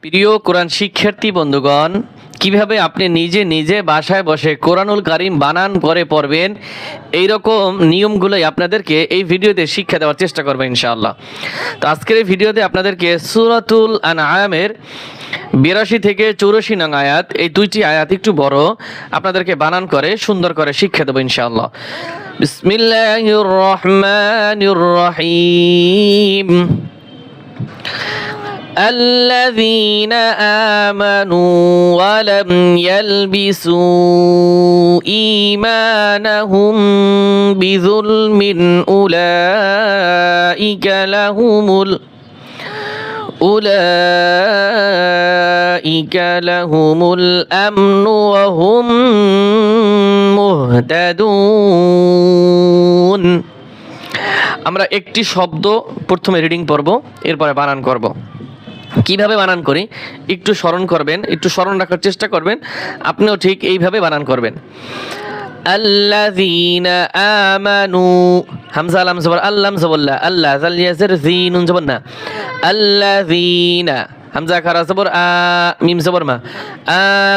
প্রিয় কোরআন শিক্ষার্থী বন্ধুগণ, কিভাবে আপনি নিজে নিজে বাসায় বসে কোরআনুল কারীম বানান করে পড়বেন, এই রকম নিয়মগুলোই আপনাদেরকে এই ভিডিওতে শিক্ষা দেওয়ার চেষ্টা করবো ইনশাআল্লাহ। তো আজকের এই ভিডিওতে আপনাদেরকে সূরাতুল আনআমের 82 থেকে 84 নং আয়াত, এই দুইটি আয়াত একটু বড়, আপনাদেরকে বানান করে সুন্দর করে শিক্ষা দেবো ইনশাআল্লাহ। বিসমিল্লাহির রহমানির রহিম। الذين آمنوا ولم يلبسوا إيمانهم بظلم أولئك لهم الأمن وهم مهتدون। আমরা একটি শব্দ প্রথমে রিডিং পড়ব, এরপরে বানান করব। কিভাবে বানান করি একটু স্মরণ করবেন, একটু স্মরণ রাখার চেষ্টা করবেন, আপনিও ঠিক এইভাবে বানান করবেন। আল্লাযীনা আমানু, হামজা লাম জবর আল্লাম জবরলা, আল্লাহ জাল ইয়াজের জি নুন জবর না, আল্লাযীনা হামজা খারা জবর আ মিম জবর মা,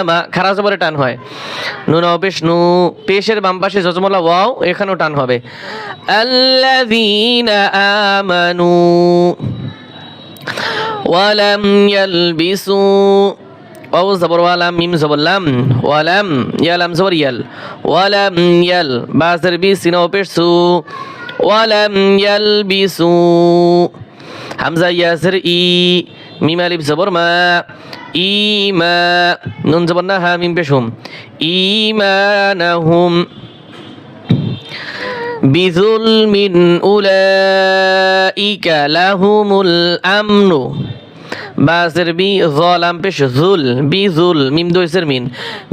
আমা খারা জবরে টান হয়, নুন পেশ নু, পেশের বাম পাশে জজমলা ওয়াও, এখানেও টান হবে। আল্লাযীনা আমানু ওয়ালাম ইয়ালবিসু, ওয়াও জবর ওয়ালাম মিম জবর লাম, ওয়ালাম ইয়ালাম জবর ইয়াল, ওয়ালাম ইয়াল বাজের বি সিন পেশ সু, ওয়ালাম ইয়ালবিসু হামজা ইয়াজের ই মিম আলিফ জবর মা, ইমা নুন জবর না হা মিম পেশ হুম, ঈমানাহুম বিযুলমিন উলাইকা লাহুমুল আমনু বাসের বি যালাম পেশ যুল, বিযুল মিম দইসের মিন,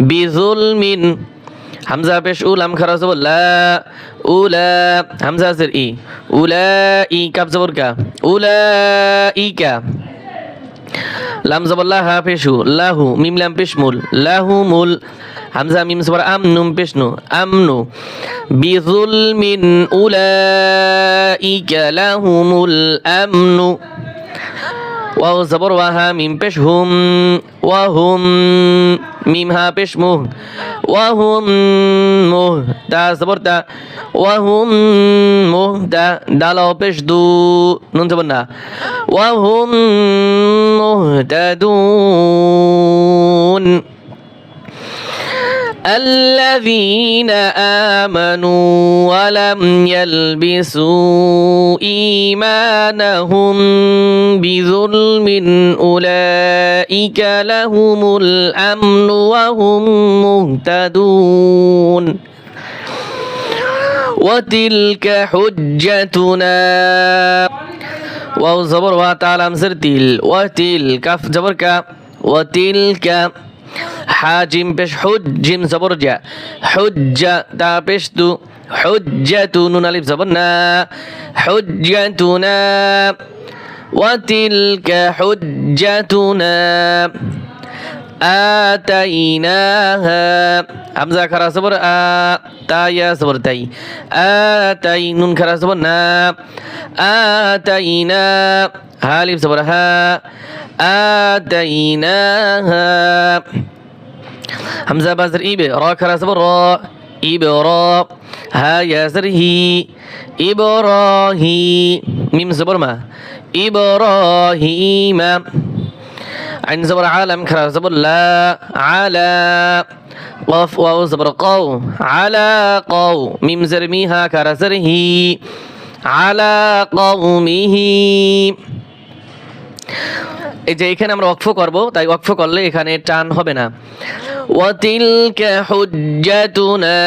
বিযুলমিন হামজা পেশ উলাম খারা জবর লা, উলা হামজা জের ই, উলাই কাফ জবর কা, উলাইকা লাম জবর লা হা পেশু লাহু মিম লাম পেশ মুল, লাহুমুল হামজা মিম জবর আম নুম পেশ নু, আমনু বিযুলমিন উলাইকা লাহুমুল আমনু ওয়াও জবর ওয়া হা মিম পেশ হুম, ওয়াহুম মিম হা পেশ মুহ, ওয়াহুম মুহ তা জবর তা, ওয়াহুম মুহ তা দাল পেশ দু নুন জবর না, ওয়াহুম মুহতাদুন। الذين آمنوا ولم يلبسوا إيمانهم بظلم أولئك لهم الأمن وهم مهتدون وتلك حجتنا ওয়াও জবর ওয়া তা লাম জের তিল, ওয়াতিল কাফ জবর কা, ওয়াতিলকা হা জিম পেশ হুজ জিম জবর জা, হুজ্জা তা পেশ তু, হুজ্জাতু নুন আলিফ জবর না, হুজ্জাতুনা ওয়াতিলকা হুজ্জাতুনা আতাইনাহা হামজা খারা জবর আ, তা ইয়া জবর তাই, আতাই নুন খারা জবর না, আতাইনা হা আলিফ জবর হা, আতাইনাহা হামজা বাজর ইবে রা খারা জবর রা, ইবে রা হা ইয়াজর হি, ইবরাহি মিম জবর মা, ইবরাহিমা আইন জবর আলাম খারা জবর লা, আলা قف واو زبر قو على قو ميم زر ميها كرا زره على قومه। এই যে এখানে আমরা ওয়াকফ করব, তাই ওয়াকফ করলে এখানে টান হবে না। وتلك حجتنا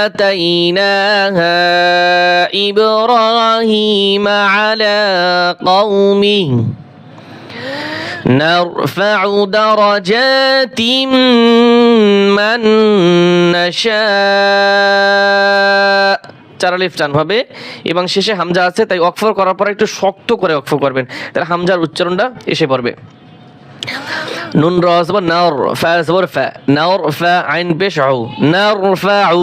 آتيناها إبراهيم على قومه نرفع درجات من نشاء, চার আলিফ টান হবে এবং শেষে হামজা আছে, তাই ওয়াকফ করার পর একটু শক্ত করে ওয়াকফ করবেন, তাহলে হামজার উচ্চারণটা এসে পড়বে। নুন র জবর নার, ফা জবর ফা, নার ফা আইন পেশ আউ, নারফাউ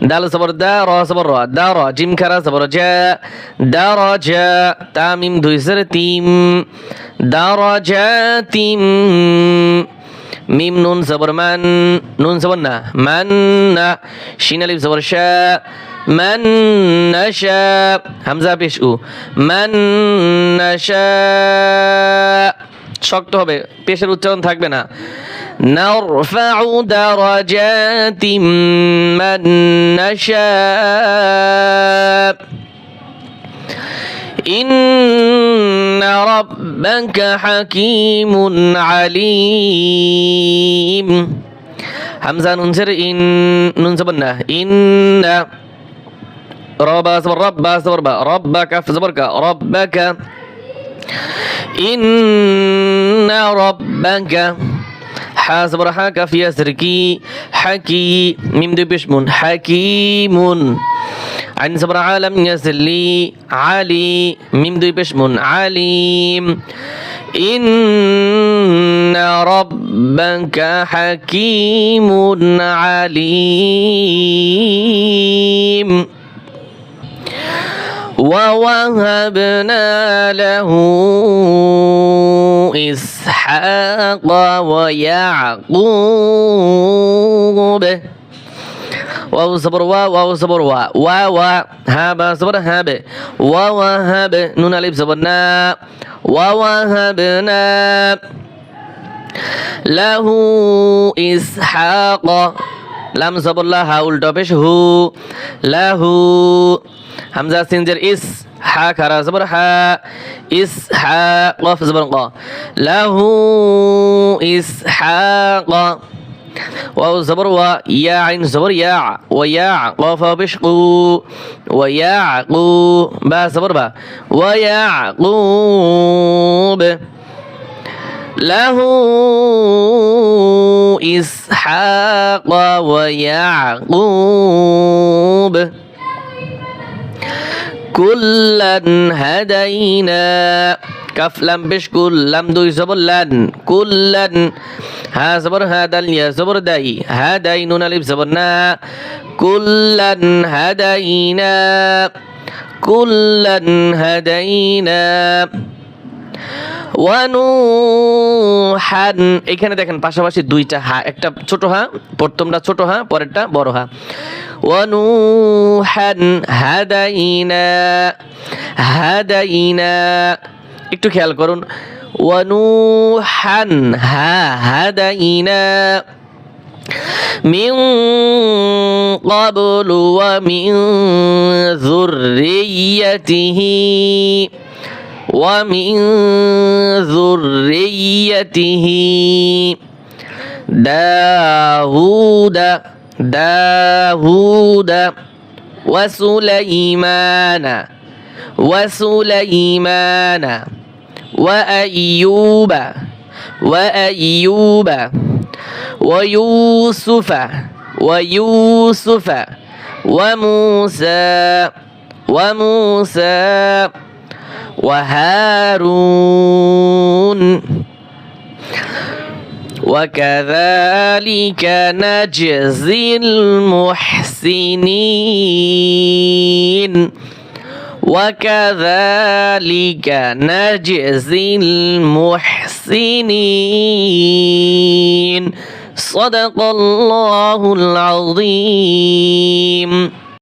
দাল সবর দা র সবর র দা র জিম খারা সবর জা দা র জা তা মিম দুই জের তিম দা র জা তিম মিম নুন সবর মান নুন সবর না মান না শিন আলিফ সবর শা মান নাশা হামজা পেশ উ মান নাশা শক্ত হবে পেশের উচ্চারণ থাকবে না নারফাউ দারাজাতিম মান নাশা ইন্না রাব্বাকা হাকীমুন আলীম হামজা নুন জের ইন নুন জবর না ইন্না রবা সবর রব্বা সবর বা রব্বাকা সবর কা রব্বাকা ইন্না রাব্বাকা হা সবর হা কাফ ইয়াসর কি হাকি মিম দুই পেশ মুন হাকিমুন আইন সবর আলাম ইয়াসলি আলি মিম দুই পেশ মুন আলিম ইন্না রাব্বাকা হাকীমুন আলীম ووهبنا له إسحاق ويعقوب واو صبر واو صبر واو هاب صبر هاب ووهب نون ألف صبرنا ووهبنا له إسحاق لام صبر لها উল্টো পেশ হু লাহু হামজা সিনজের ইস হা খারা জবর হা ইস হা কফ জবর ক লাহু ইস হা ক ওয়াও জবর ওয়া ইয়া আইন জবর ইয়া ওয়া ইয়া কফ পেশ কু ওয়া ইয়া কু বা জবর বা ওয়া ইয়া কুব লাহু ইসহাক ওয়া ইয়াকুব কুল্লান হাদাইনা কাফ লাম পেশ কুল লাম দুই জবর লান কুল্লান হা জবর হা দাল ইয়া জবর দাই হাদাই নুন আলিফ জবর না কুল্লান হাদাইনা কুল্লান হাদাইনা ওয়ানুহান এখানে দেখেন পাশাপাশি দুইটা হা একটা ছোট হা প্রথমটা ছোট হা পরেরটা বড় হা ওয়ানুহান হাদাইনা হাদাইনা একটু খেয়াল করুন ওয়ানুহান হা হাদাইনা মিন ক্বাবলু ওয়া মিন যুররিয়্যাতিহি ومن ذريته داود وسليمان وأيوب ويوسف وموسى وهارون وكذلك نجزي المحسنين وكذلك نجزي المحسنين صدق الله العظيم